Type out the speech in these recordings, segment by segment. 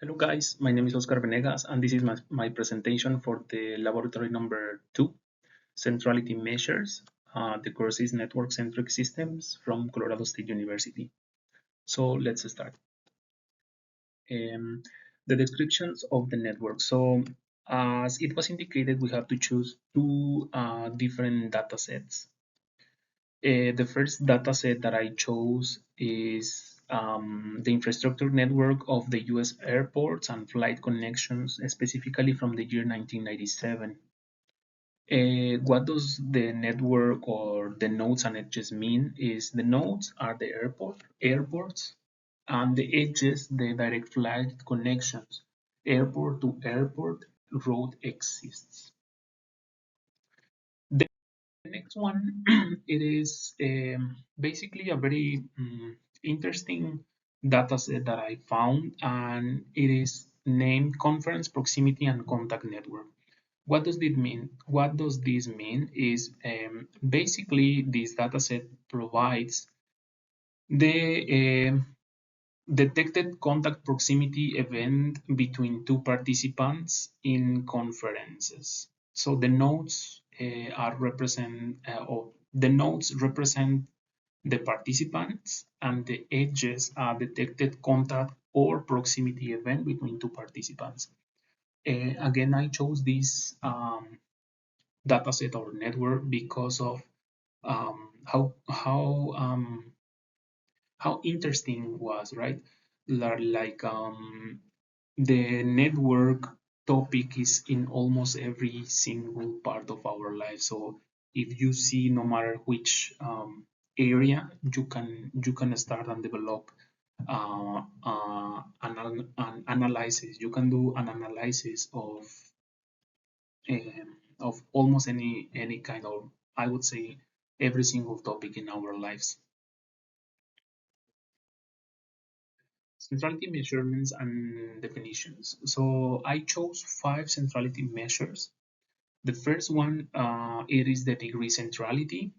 Hello guys, my name is Oscar Venegas and this is my presentation for the laboratory number 2, Centrality Measures. The course is Network Centric Systems from Colorado State University. So let's start. Um, the descriptions of the network. So as it was indicated, we have to choose two different data sets. The first data set that I chose is the infrastructure network of the US airports and flight connections, specifically from the year 1997. What does the network or the nodes and edges mean is the nodes are the airports, and the edges, the direct flight connections. Airport to airport road exists. The next one, it is basically a very interesting data set that I found, and it is named Conference Proximity and Contact Network. What does this mean? What does this mean is basically this data set provides the detected contact proximity event between two participants in conferences. So the nodes or the nodes represent the participants, and the edges are detected contact or proximity event between two participants. Again, I chose this dataset or network because of how interesting it was, right? Like the network topic is in almost every single part of our life. So if you see, no matter which area, you can start and develop an analysis. You can do an analysis of almost any kind of, I would say, every single topic in our lives. Centrality measurements and definitions. So I chose 5 centrality measures. The first one, it is the degree centrality,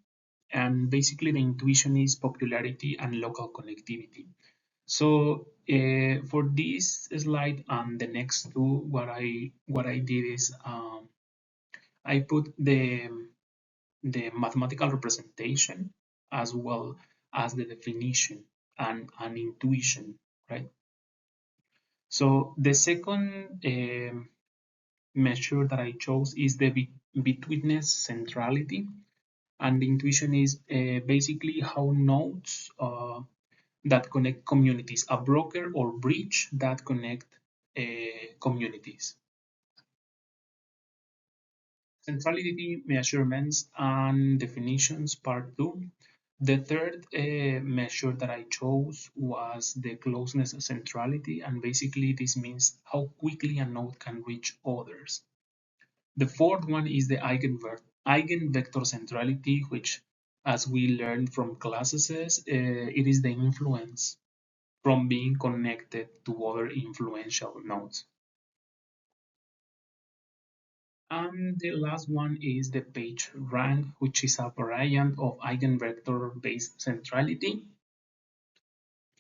and basically the intuition is popularity and local connectivity. So for this slide and the next two, what I did is I put the mathematical representation as well as the definition and an intuition, right? So the second measure that I chose is the betweenness centrality, and the intuition is basically how nodes that connect communities, a broker or bridge that connect communities. Centrality measurements and definitions, part 2. The third measure that I chose was the closeness centrality, and basically this means how quickly a node can reach others. The fourth one is the eigenvector centrality, which, as we learned from classes, it is the influence from being connected to other influential nodes. And the last one is the page rank, which is a variant of eigenvector-based centrality.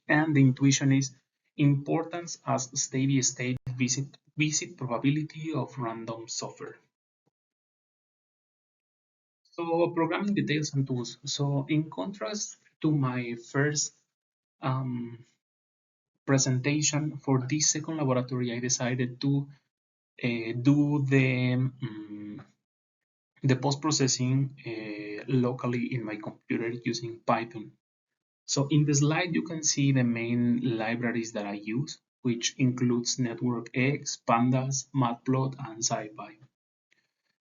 And the intuition is importance as steady-state visit probability of random software. So programming details and tools. So in contrast to my first um, presentation for this second laboratory, I decided to do the post-processing locally in my computer using Python. So in the slide, you can see the main libraries that I use, which includes NetworkX, Pandas, Matplot, and SciPy.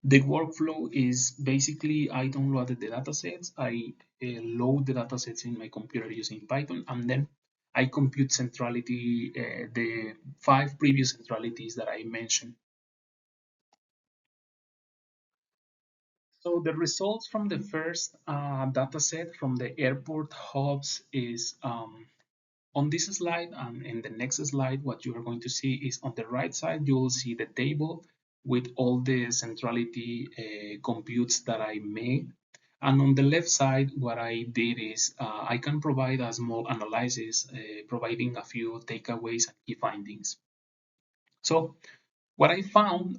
The workflow is basically I downloaded the datasets, I load the datasets in my computer using Python, and then I compute centrality, the 5 previous centralities that I mentioned. So the results from the first dataset from the airport hubs is on this slide, and in the next slide, what you are going to see is on the right side, you will see the table with all the centrality computes that I made. And on the left side, what I did is I can provide a small analysis, providing a few takeaways and key findings. So what I found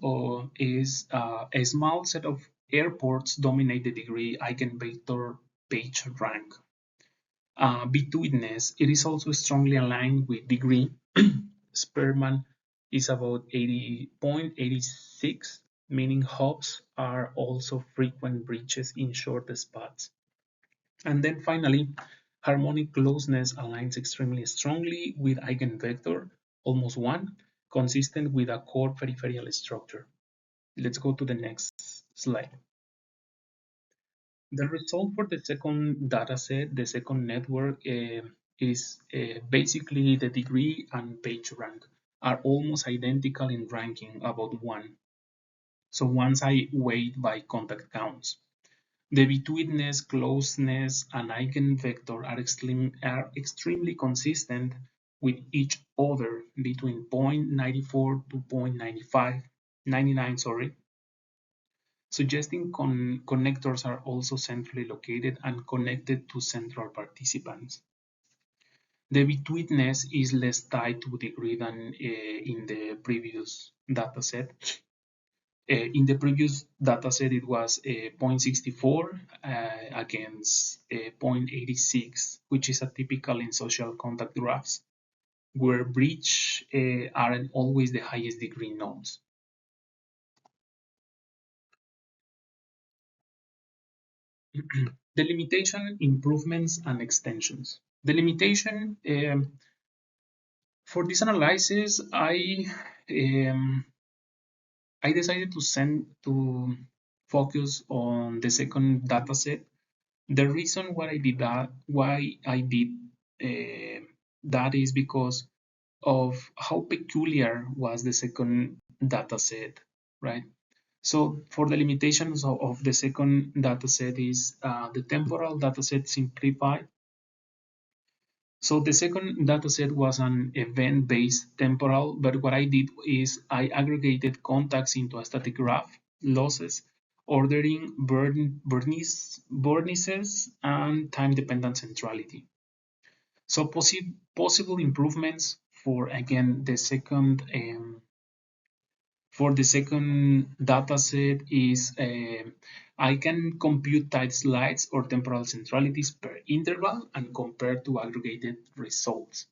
is a small set of airports dominate the degree eigenvector page rank. Betweenness, it is also strongly aligned with degree. Spearman is about 80.86, meaning hops are also frequent breaches in short spots. And then finally, harmonic closeness aligns extremely strongly with eigenvector, almost 1, consistent with a core peripheral structure. Let's go to the next slide. The result for the second dataset, the second network, is basically the degree and page rank are almost identical in ranking, about 1. So once I weight by contact counts. The betweenness, closeness, and eigenvector are extremely consistent with each other between 0.94 to 0.95, 99, sorry, suggesting connectors are also centrally located and connected to central participants. The betweenness is less tied to degree than in the previous dataset. In the previous dataset, it was 0.64 against 0.86, which is atypical in social contact graphs, where bridge aren't always the highest degree nodes. Delimitation, improvements, and extensions. Delimitation, for this analysis, I decided to focus on the second dataset. The reason why I did that is because of how peculiar was the second dataset, right? So for the limitations of the second dataset is the temporal dataset simplified. So the second dataset was an event-based temporal, but what I did is I aggregated contacts into a static graph, losses, ordering vernices, and time-dependent centrality. So possible improvements for again the second for the second dataset is I can compute tight slides or temporal centralities per interval and compare to aggregated results.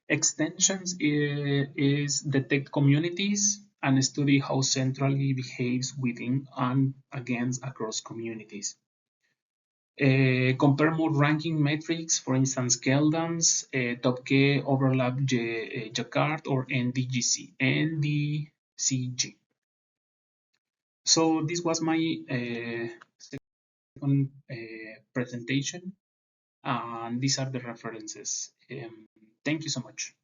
Extensions is detect communities and study how centrally behaves within and against across communities. Compare more ranking metrics, for instance, Geldans, Topke, Overlap, Jacquard, or NDCG. So this was my second presentation, and these are the references. Thank you so much.